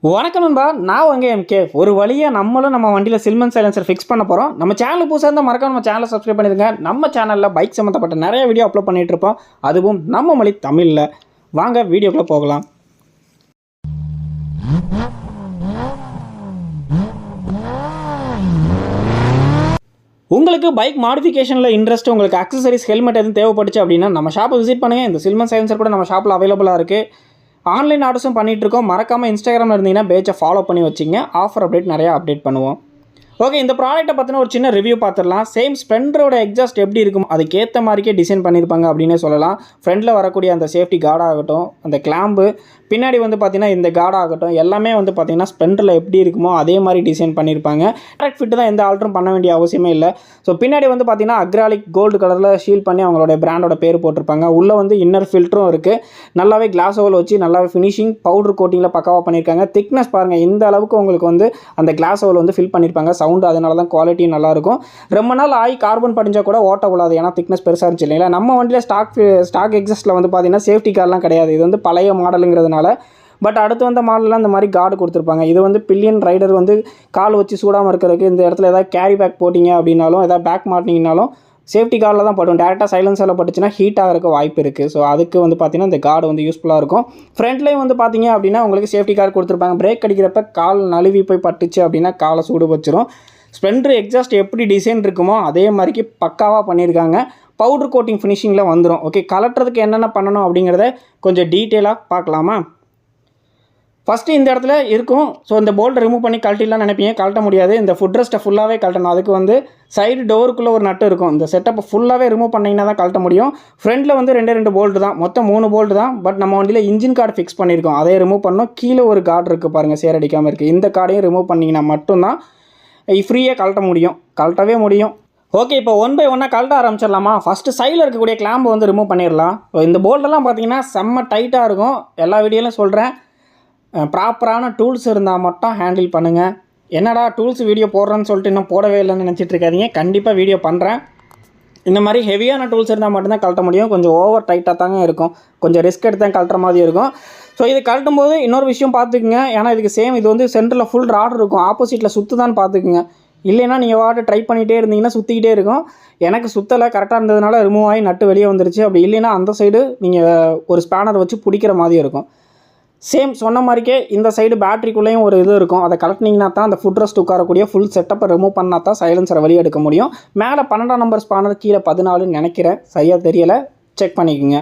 வணக்கம் நண்பா, நான் உங்க எம்கே. ஒரு வழியாக நம்மளும் நம்ம வண்டியில் சில்மன் சைலன்சர் ஃபிக்ஸ் பண்ண போகிறோம். நம்ம சேனல் புதுசாக இருந்தால் மறக்காம நம்ம சேனலை சப்ஸ்கிரைப் பண்ணிடுங்க. நம்ம சேனலில் பைக் சம்மந்தப்பட்ட நிறைய வீடியோ அப்லோட் பண்ணிகிட்டு இருப்போம், அதுவும் நம்ம மொழி தமிழில். வாங்க வீடியோக்குள்ளே போகலாம். உங்களுக்கு பைக் மாடிஃபிகேஷனில் இன்ட்ரெஸ்ட், உங்களுக்கு அக்சசரிஸ், ஹெல்மெட் எதுவும் தேவைப்பட்டுச்சு அப்படின்னா நம்ம ஷாப்பை விசிட் பண்ணுங்கள். இந்த சில்மன் சைலன்சர் கூட நம்ம ஷாப்பில் அவைலபிளாக இருக்குது. ஆன்லைன் ஆர்டர்ஸும் பண்ணிகிட்ருக்கோம். மறக்காமல் இன்ஸ்டாகிராமில் இருந்தீங்கன்னா பேஜை ஃபாலோ பண்ணி வச்சிங்க. ஆஃபர் அப்டேட் நிறையா அப்டேட் பண்ணுவோம். ஓகே, இந்த ப்ராடக்ட்டை பற்றின ஒரு சின்ன ரிவ்யூ பார்த்துடலாம். சேம் ஸ்ப்ளெண்டரோட எக்ஸாஸ்ட் எப்படி இருக்கும் அதுக்கேற்ற மாதிரிக்கே டிசைன் பண்ணியிருப்பாங்க அப்படின்னே சொல்லலாம். ஃப்ரண்ட்டில் வரக்கூடிய அந்த சேஃப்டி கார்டாகட்டும், அந்த கிளாம்பு, பின்னாடி வந்து பார்த்திங்கன்னா இந்த கார்டாகட்டும், எல்லாமே வந்து பார்த்திங்கன்னா ஸ்ப்ளெண்டரில் எப்படி இருக்குமோ அதே மாதிரி டிசைன் பண்ணியிருப்பாங்க. டேரக்ட் ஃபிட்டு தான், எந்த ஆல்ட்ரும் பண்ண வேண்டிய அவசியமே இல்லை. ஸோ பின்னாடி வந்து பார்த்திங்கன்னா அக்ராலிக் கோல்டு கலரில் ஷீல் பண்ணி அவங்களோட பிராண்டோட பேர் போட்டிருப்பாங்க. உள்ளே வந்து இன்னர் ஃபில்டரும் இருக்குது. நல்லாவே கிளாஸ் ஓவல் வச்சு நல்லாவே ஃபினிஷிங் பவுடர் கோட்டிங்கில் பக்காவாக பண்ணியிருக்காங்க. திக்னஸ் பாருங்கள், இந்த அளவுக்கு உங்களுக்கு வந்து அந்த கிளாஸ் ஓவல் வந்து ஃபில் பண்ணியிருப்பாங்க. சவுண்டு அதனால தான் குவாலிட்டியும் நல்லாயிருக்கும். ரொம்ப நாள் ஆகி கார்பன் படிஞ்சால் கூட ஓட்ட விடாது, ஏன்னா திக்னஸ் பெருசாக இருந்துச்சு இல்லைங்களா. நம்ம வண்டியில் ஸ்டாக் எக்ஸாஸ்ட்டில் வந்து பார்த்திங்கன்னா சேஃப்டி கார்லாம் கிடையாது. இது வந்து பழைய மாடலுங்கிறதுனால. பட் அடுத்து வந்த மாடல்லாம் இந்த மாதிரி கார்டு கொடுத்துருப்பாங்க. இது வந்து பில்லியன் ரைடர் வந்து கால் வச்சு சூடாமல் இருக்கிறதுக்கு, இந்த இடத்துல ஏதாவது கேரி பேக் போட்டிங்க அப்படின்னாலும், ஏதாவது பேக் மாட்டிங்கனாலும் சேஃப்டி கார்டில் தான் படும். டேரெக்டாக சைலன்சரில் பட்டுச்சுன்னா ஹீட் ஆகிறதுக்கு வாய்ப்பு இருக்குது. ஸோ அதுக்கு வந்து பார்த்திங்கன்னா இந்த கார்டு வந்து யூஸ்ஃபுல்லாக இருக்கும். ஃப்ரண்ட்லேயும் வந்து பார்த்திங்க அப்படின்னா உங்களுக்கு சேஃப்டி கார்டு கொடுத்துருப்பாங்க. பிரேக் அடிக்கிறப்ப கால் நழுவி போய் பட்டுச்சு அப்படின்னா காலை சூடு வச்சிரும். ஸ்ப்ளெண்டர் எக்ஸாஸ்ட் எப்படி டிசைன் இருக்குமோ அதே மாதிரிக்கு பக்காவாக பண்ணியிருக்காங்க. பவுடர் கோட்டிங் ஃபினிஷிங்கில் வந்துடும். ஓகே, கலட்டுறதுக்கு என்னென்ன பண்ணணும் அப்படிங்கிறத கொஞ்சம் டீட்டெயிலாக பார்க்கலாமா? ஃபஸ்ட்டு இந்த இடத்துல இருக்கும். ஸோ இந்த போல்ட்டை ரிமூவ் பண்ணி கழட்டிடலாம் நினைப்பீங்க, கழட்ட முடியாது. இந்த ஃபுட் ரெஸ்ட்டை ஃபுல்லாகவே கழட்டணும். அதுக்கு வந்து சைடு டோருக்குள்ளே ஒரு நட்டு இருக்கும். இந்த செட்டப்பை ஃபுல்லாகவே ரிமூவ் பண்ணிங்கன்னா தான் கழட்ட முடியும். ஃப்ரண்ட்டில் வந்து ரெண்டு போல்ட்டு தான், மொத்தம் 3 போல்ட்டு தான். பட் நம்ம வண்டியில் இன்ஜின் கார்டு ஃபிக்ஸ் பண்ணியிருக்கோம், அதை ரிமூவ் பண்ணோம். கீழே ஒரு கார்டு இருக்குது பாருங்கள், சேரடிக்காமல் இருக்குது. இந்த கார்டையும் ரிமூவ் பண்ணிங்கன்னா மட்டும்தான் ஃப்ரீயாக கழட்ட முடியும், கழட்டவே முடியும். ஓகே, இப்போ 1 பை 1 கழட்ட ஆரம்பிச்சிடலாமா? ஃபஸ்ட்டு சைடில் இருக்கக்கூடிய கிளாம்பை வந்து ரிமூவ் பண்ணிடலாம். இந்த போல்ட்டெல்லாம் பார்த்தீங்கன்னா செம்ம டைட்டாக இருக்கும். எல்லா வீடியோலையும் சொல்கிறேன், ப்ராப்பரான டூல்ஸ் இருந்தால் மட்டும் ஹேண்டில் பண்ணுங்கள். என்னடா டூல்ஸ் வீடியோ போடுறேன்னு சொல்லிட்டு இன்னும் போடவே இல்லைன்னு நினச்சிட்டு இருக்காதீங்க. கண்டிப்பாக வீடியோ பண்ணுறேன். இந்த மாதிரி ஹெவியான டூல்ஸ் இருந்தால் மட்டும்தான் கழட்ட முடியும். கொஞ்சம் ஓவர் டைட்டாக தாங்க இருக்கும், கொஞ்சம் ரிஸ்க் எடுத்து தான் கழட்டுற மாதிரி இருக்கும். ஸோ இது கழட்டும் போது இன்னொரு விஷயம் பார்த்துக்குங்க. ஏன்னா இதுக்கு சேம் இது வந்து சென்டரில் ஃபுல் ராட் இருக்கும், ஆப்போசிட்டில் சுற்றுதான்னு பார்த்துக்குங்க. இல்லைன்னா நீங்கள் வாட்டு ட்ரை பண்ணிகிட்டே இருந்தீங்கன்னா சுற்றிக்கிட்டே இருக்கும். எனக்கு சுற்றலை, கரெக்டாக இருந்ததுனால ரிமூவ் ஆகி நட்டு வெளியே வந்துருச்சு. அப்படி இல்லைன்னா அந்த சைடு நீங்கள் ஒரு ஸ்பேனர் வச்சு பிடிக்கிற மாதிரி இருக்கும். சேம் சொன்ன மாதிரிக்கே இந்த சைடு பேட்டரிக்குள்ளேயும் ஒரு இது இருக்கும். அதை கலட்டினீங்கன்னா தான் அந்த ஃபுட் ரெஸ்ட் உட்காரக்கூடிய ஃபுல் செட்டப்பை ரிமூவ் பண்ணால் தான் சைலன்சரை வெளியே எடுக்க முடியும். மேலே 12ஆம் நம்பர் ஸ்பானர், கீழே 14ன்னு நினைக்கிறேன், சரியாக தெரியலை, செக் பண்ணிக்கோங்க.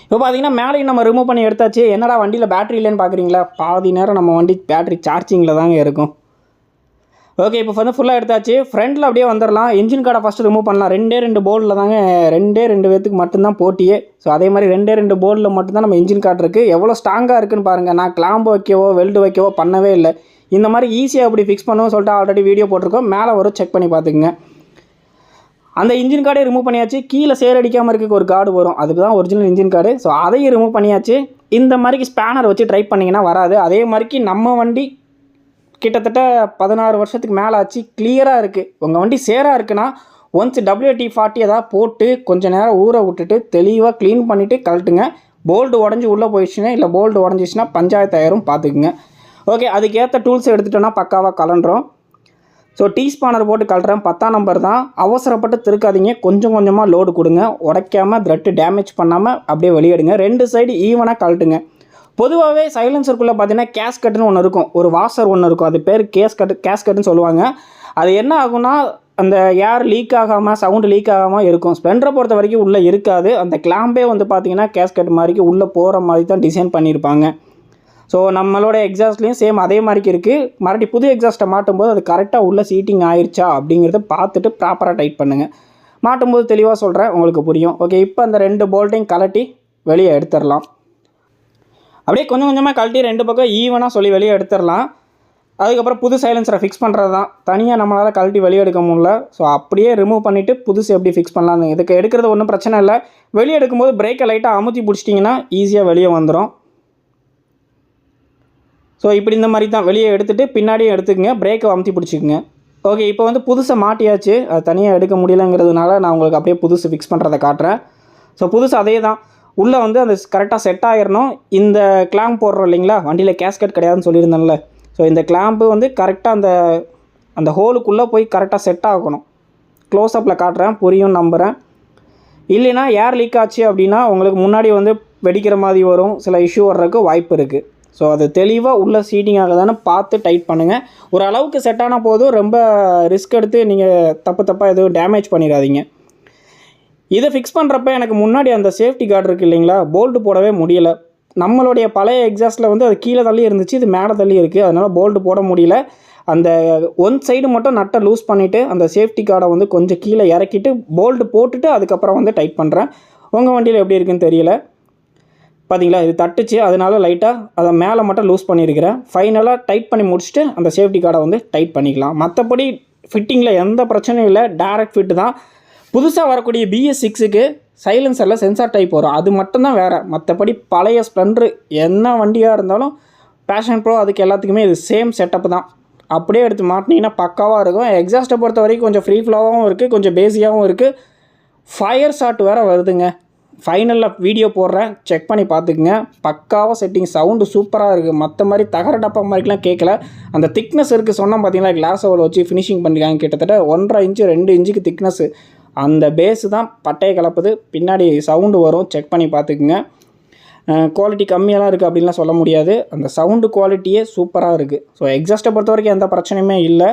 இப்போ பார்த்தீங்கன்னா மேலேயும் நம்ம ரிமூவ் பண்ணி எடுத்தாச்சு. என்னடா வண்டியில் பேட்டரி இல்லைன்னு பார்க்குறீங்களா? பாதி நேரம் நம்ம வண்டி பேட்டரி சார்ஜிங்கில் தாங்க இருக்கும். ஓகே, இப்போ வந்து ஃபுல்லாக எடுத்தாச்சு. ஃப்ரண்ட்டில் அப்படியே வந்துடலாம். இன்ஜின் கார்டை ஃபஸ்ட்டு ரிமூவ் பண்ணலாம். 2 போல்டில் தாங்க, 2 பேத்துக்கு மட்டும்தான் போட்டியே. ஸோ அதே மாதிரி 2 போல்டில் மட்டும்தான் நம்ம இன்ஜின் கார்டு இருக்குது. எவ்வளோ ஸ்ட்ராங்காக இருக்குன்னு பாருங்கள். நான் கிளாம்பு வைக்கவோ வெல்டு வைக்கவோ பண்ணவே இல்லை. இந்த மாதிரி ஈஸியாக அப்படி ஃபிக்ஸ் பண்ணுவோம் சொல்லிட்டு ஆல்ரெடி வீடியோ போட்டிருக்கோம், மேலே வரும், செக் பண்ணி பார்த்துக்குங்க. அந்த இன்ஜின் கார்டே ரிமூவ் பண்ணியாச்சு. கீழே சேரடிக்காமல் இருக்க ஒரு கார்டு வரும், அதுக்கு தான் ஒரிஜினல் இன்ஜின் கார்டு. ஸோ அதையும் ரிமூவ் பண்ணியாச்சு. இந்த மாதிரிக்கு ஸ்பேனர் வச்சு ட்ரை பண்ணிங்கன்னா வராது. அதே மாதிரிக்கு நம்ம வண்டி கிட்டத்தட்ட 16 வருஷத்துக்கு மேலே ஆச்சு, கிளியராக இருக்குது. உங்கள் வண்டி சேராக இருக்குன்னா ஒன்ஸ் WD-40 எதாவது போட்டு கொஞ்சம் நேரம் ஊற விட்டுட்டு தெளிவாக க்ளீன் பண்ணிவிட்டு கழட்டுங்க. போல்டு உடஞ்சி உள்ளே போயிடுச்சுன்னா, இல்லை போல்டு உடஞ்சிச்சுன்னா பஞ்சாயத்தாயிரம், பார்த்துக்குங்க. ஓகே, அதுக்கேற்ற டூல்ஸ் எடுத்துட்டோன்னா பக்காவாக கலண்டுறோம். ஸோ டீ ஸ்பானர் போட்டு கழட்டுறேன், 10ஆம் நம்பர் தான். அவசரப்பட்டு திருக்காதீங்க, கொஞ்சம் கொஞ்சமாக லோடு கொடுங்க. உடைக்காமல் த்ரெட்டு டேமேஜ் பண்ணாமல் அப்படியே வெளியேடுங்க. 2 சைடு ஈவனாக கழட்டுங்க. பொதுவாகவே சைலன்சருக்குள்ளே பார்த்தீங்கன்னா கேஸ்கட்டுன்னு ஒன்று இருக்கும், ஒரு வாஷர் ஒன்று இருக்கும், அது பேர் கேஸ்கட்டுன்னு சொல்லுவாங்க. அது என்ன ஆகும்னா அந்த ஏர் லீக் ஆகாமல், சவுண்டு லீக் ஆகாமல் இருக்கும். ஸ்ப்ளெண்டரை பொறுத்த வரைக்கும் உள்ளே இருக்காது. அந்த கிளாம்பே வந்து பார்த்திங்கன்னா கேஸ்கட் மாதிரிக்கு உள்ளே போகிற மாதிரி தான் டிசைன் பண்ணியிருப்பாங்க. ஸோ நம்மளோட எக்ஸாஸ்ட்லேயும் சேம் அதே மாதிரிக்கு இருக்குது. மறுபடியும் புது எக்ஸாஸ்ட்டை மாட்டும்போது அது கரெக்டாக உள்ளே சீட்டிங் ஆயிடுச்சா அப்படிங்கிறத பார்த்துட்டு ப்ராப்பராக டைட் பண்ணுங்கள். மாட்டும்போது தெளிவாக சொல்கிறேன், உங்களுக்கு புரியும். ஓகே, இப்போ அந்த 2 போல்ட்டையும் கலட்டி வெளியே எடுத்துடலாம். அப்படியே கொஞ்சம் கொஞ்சமாக கழட்டி 2 பக்கம் ஈவனாக சொல்லி வெளியே எடுத்துடலாம். அதுக்கப்புறம் புது சைலன்சரை ஃபிக்ஸ் பண்ணுறது தான். தனியாக நம்மளால் கழட்டி வெளியே எடுக்க முடியல. ஸோ அப்படியே ரிமூவ் பண்ணிவிட்டு புதுசு எப்படி ஃபிக்ஸ் பண்ணலாம். இதுக்கு எடுக்கிறது ஒன்றும் பிரச்சனை இல்லை. வெளியே எடுக்கும்போது பிரேக்கை லைட்டாக அமுத்தி பிடிச்சிட்டிங்கன்னா ஈஸியாக வெளியே வந்துடும். ஸோ இப்படி இந்த மாதிரி தான் வெளியே எடுத்துகிட்டு பின்னாடியும் எடுத்துக்கங்க, பிரேக்கை அமுத்தி பிடிச்சிக்குங்க. ஓகே, இப்போ வந்து புதுசை மாட்டியாச்சு. அது தனியாக எடுக்க முடியலைங்கிறதுனால நான் உங்களுக்கு அப்படியே புதுசு ஃபிக்ஸ் பண்ணுறதை காட்டுறேன். ஸோ புதுசு அதே தான். உள்ளே வந்து அந்த கரெக்டாக செட் ஆகிடணும். இந்த கிளாம்ப் போடுறோம் இல்லைங்களா, வண்டியில் கேஸ்கட் கிடையாதுன்னு சொல்லியிருந்தேன்ல. ஸோ இந்த கிளாம்ப்பு வந்து கரெக்டாக அந்த ஹோலுக்குள்ளே போய் கரெக்டாக செட் ஆகணும். க்ளோஸ்அப்பில் காட்டுறேன், புரியும் நம்புகிறேன். இல்லைனா ஏர் லீக் ஆச்சு அப்படின்னா உங்களுக்கு முன்னாடி வந்து வெடிக்கிற மாதிரி வரும், சில இஷ்யூ வர்றதுக்கு வாய்ப்பு இருக்குது. ஸோ அது தெளிவாக உள்ள சீட்டிங் ஆகுதானே பார்த்து டைட் பண்ணுங்கள். ஒரு அளவுக்கு செட் ஆனால் போதும், ரொம்ப ரிஸ்க் எடுத்து நீங்கள் தப்பாக எதுவும் டேமேஜ் பண்ணிடாதீங்க. இதை ஃபிக்ஸ் பண்ணுறப்ப எனக்கு முன்னாடி அந்த சேஃப்டி கார்டு இருக்குது இல்லைங்களா, போல்ட்டு போடவே முடியலை. நம்மளுடைய பழைய எக்ஸாஸ்ட்டில் வந்து அது கீழே தள்ளி இருந்துச்சு, இது மேலே தள்ளி இருக்குது. அதனால் போல்ட்டு போட முடியல. அந்த ஒன் சைடு மட்டும் நட்டை லூஸ் பண்ணிவிட்டு அந்த சேஃப்டி கார்டை வந்து கொஞ்சம் கீழே இறக்கிட்டு போல்ட்டு போட்டுட்டு அதுக்கப்புறம் வந்து டைட் பண்ணுறேன். உங்கள் வண்டியில் எப்படி இருக்குன்னு தெரியல. பார்த்தீங்களா, இது தட்டுச்சு, அதனால லைட்டாக அதை மேலே மட்டும் லூஸ் பண்ணியிருக்கிறேன். ஃபைனலாக டைட் பண்ணி முடிச்சுட்டு அந்த சேஃப்டி கார்டை வந்து டைட் பண்ணிக்கலாம். மற்றபடி ஃபிட்டிங்கில் எந்த பிரச்சனையும் இல்லை, டேரக்ட் ஃபிட்டு தான். புதுசாக வரக்கூடிய BS6க்கு சைலன்சரில் சென்சார் டைப் வரும், அது மட்டும்தான் வேறு. மற்றபடி பழைய ஸ்ப்ளெண்டர் என்ன வண்டியாக இருந்தாலும் பேஷன் ப்ரோ அதுக்கு எல்லாத்துக்குமே இது சேம் செட்டப் தான். அப்படியே எடுத்து மாட்டினீங்கன்னா பக்காவாக இருக்கும். எக்ஸாஸ்ட்டை பொறுத்த வரைக்கும் கொஞ்சம் ஃப்ரீ ஃப்ளோவாகவும் இருக்குது, கொஞ்சம் பேஸியாகவும் இருக்குது. ஃபயர் ஷாட் வேறு வருதுங்க. ஃபைனலில் வீடியோ போடுறேன், செக் பண்ணி பார்த்துக்குங்க. பக்காவாக செட்டிங், சவுண்டு சூப்பராக இருக்குது. மற்ற மாதிரி தகர டப்பா மாதிரிலாம் கேட்கல. அந்த திக்னஸ் இருக்குது, சொன்னால் பார்த்தீங்களா, கிளாஸ் ஓவல் வச்சு ஃபினிஷிங் பண்ணியிருக்காங்க. கிட்டத்தட்ட 1.5 இன்ச்சு 2 இன்ச்சுக்கு திக்னஸ்ஸு. அந்த பேஸு தான் பட்டையை கலப்புது. பின்னாடி சவுண்டு வரும், செக் பண்ணி பார்த்துக்குங்க. குவாலிட்டி கம்மியெல்லாம் இருக்குது அப்படின்லாம் சொல்ல முடியாது. அந்த சவுண்டு குவாலிட்டியே சூப்பராக இருக்குது. ஸோ எக்ஸாஸ்ட்டை பொறுத்த வரைக்கும் எந்த பிரச்சனையுமே இல்லை.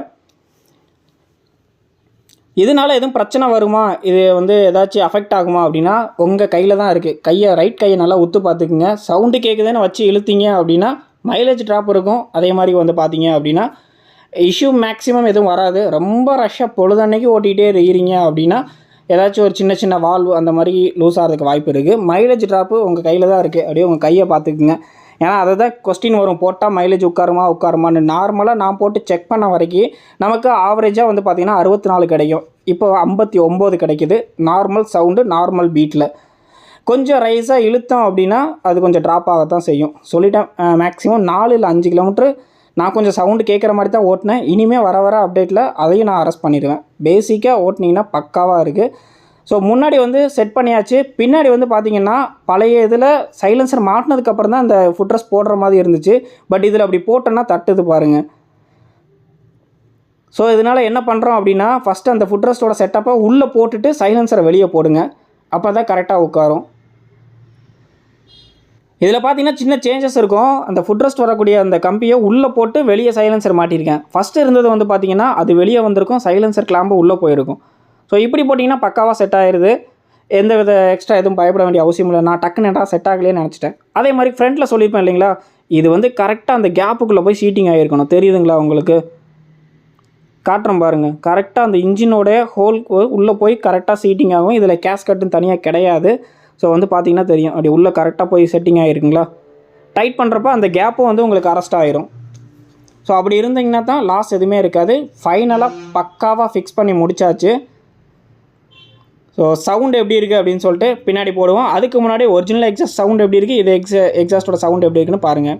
இதனால் எதுவும் பிரச்சனை வருமா, இது வந்து ஏதாச்சும் அஃபெக்ட் ஆகுமா அப்படின்னா உங்கள் கையில் தான் இருக்குது. ரைட் கையை நல்லா உத்து பார்த்துக்குங்க. சவுண்டு கேட்குதுன்னு வச்சு இழுத்தீங்க அப்படின்னா மைலேஜ் ட்ராப் இருக்கும். அதே மாதிரி வந்து பார்த்தீங்க அப்படின்னா இஷ்யூ மேக்ஸிமம் எதுவும் வராது. ரொம்ப ரஷ்ஷாக பொழுதன்னைக்கு ஓட்டிகிட்டே இருக்கிறீங்க அப்படின்னா ஏதாச்சும் ஒரு சின்ன வால்வு அந்த மாதிரி லூஸ் ஆகிறதுக்கு வாய்ப்பு இருக்குது. மைலேஜ் ட்ராப்பு உங்கள் கையில் தான் இருக்குது. அப்படியே உங்கள் கையை பார்த்துக்குங்க. ஏன்னா அதை தான் கொஸ்டின் வரும், போட்டால் மைலேஜ் உட்காருமான்னு. நார்மலாக நான் போட்டு செக் பண்ண வரைக்கும் நமக்கு ஆவரேஜாக வந்து பார்த்திங்கன்னா 64 கிடைக்கும். இப்போ 59 கிடைக்குது. நார்மல் சவுண்டு, நார்மல் பீட்டில். கொஞ்சம் ரைஸாக இழுத்தோம் அப்படின்னா அது கொஞ்சம் ட்ராப் ஆகத்தான் செய்யும். சொல்லிட்டேன், மேக்ஸிமம் 4 இல்லை 5 கிலோமீட்ரு நான் கொஞ்சம் சவுண்டு கேட்குற மாதிரி தான் ஓட்டினேன். இனிமேல் வர அப்டேட்டில் அதையும் நான் அரெஸ்ட் பண்ணிடுவேன். பேசிக்காக ஓட்டினீங்கன்னா பக்காவாக இருக்குது. ஸோ முன்னாடி வந்து செட் பண்ணியாச்சு. பின்னாடி வந்து பார்த்திங்கன்னா பழைய இதில் சைலன்சர் மாட்டினதுக்கப்புறம் தான் அந்த ஃபுட்ரெஸ்ட் போடுற மாதிரி இருந்துச்சு. பட் இதில் அப்படி போட்டோன்னா தட்டுது பாருங்கள். ஸோ இதனால் என்ன பண்ணுறோம் அப்படின்னா ஃபஸ்ட்டு அந்த ஃபுட்ரெஸ்ட்டோட செட்டப்பை உள்ளே போட்டுட்டு சைலன்சரை வெளியே போடுங்க. அப்போ தான் கரெக்டாக உட்காரும். இதில் பார்த்தீங்கன்னா சின்ன சேஞ்சஸ் இருக்கும். அந்த ஃபுட்ரெஸ்ட் வரக்கூடிய அந்த கம்பியை உள்ளே போட்டு வெளியே சைலன்சர் மாட்டியிருக்கேன். ஃபஸ்ட்டு இருந்தது வந்து பார்த்திங்கன்னா அது வெளியே வந்திருக்கும், சைலன்சர் கிளாம்பு உள்ளே போயிருக்கும். ஸோ இப்படி போட்டிங்கன்னா பக்காவாக செட் ஆகிடுது. எந்த வித எக்ஸ்ட்ரா எதுவும் பயப்பட வேண்டிய அவசியம் இல்லை. நான் டக்குன்னு செட் ஆகலையே நினச்சிட்டேன். அதே மாதிரி ஃப்ரண்ட்டில் சொல்லியிருப்பேன் இல்லைங்களா, இது வந்து கரெக்டாக அந்த கேப்புக்குள்ளே போய் சீட்டிங் ஆகிருக்கணும். தெரியுதுங்களா உங்களுக்கு? காட்டுறோம் பாருங்கள். கரெக்டாக அந்த இன்ஜினோட ஹோல் உள்ளே போய் கரெக்டாக சீட்டிங் ஆகும். இதில் கேஸ்கட்டுன்னு தனியாக கிடையாது. ஸோ வந்து பார்த்திங்கன்னா தெரியும், அப்படி உள்ளே கரெக்டாக போய் செட்டிங் ஆகிருக்குங்களா. டைட் பண்ணுறப்ப அந்த கேப்பும் வந்து உங்களுக்கு அரெஸ்ட் ஆகிரும். ஸோ அப்படி இருந்தீங்கன்னா தான் லாஸ் எதுவுமே இருக்காது. ஃபைனலாக பக்காவாக ஃபிக்ஸ் பண்ணி முடிச்சாச்சு. ஸோ சவுண்டு எப்படி இருக்குது அப்படின்னு சொல்லிட்டு பின்னாடி போடுவோம். அதுக்கு முன்னாடி ஒரிஜினல் எக்ஸாஸ்ட் சவுண்ட் எப்படி இருக்குது, இது எக்ஸாஸ்ட்டோட சவுண்ட் எப்படி இருக்குன்னு பாருங்கள்.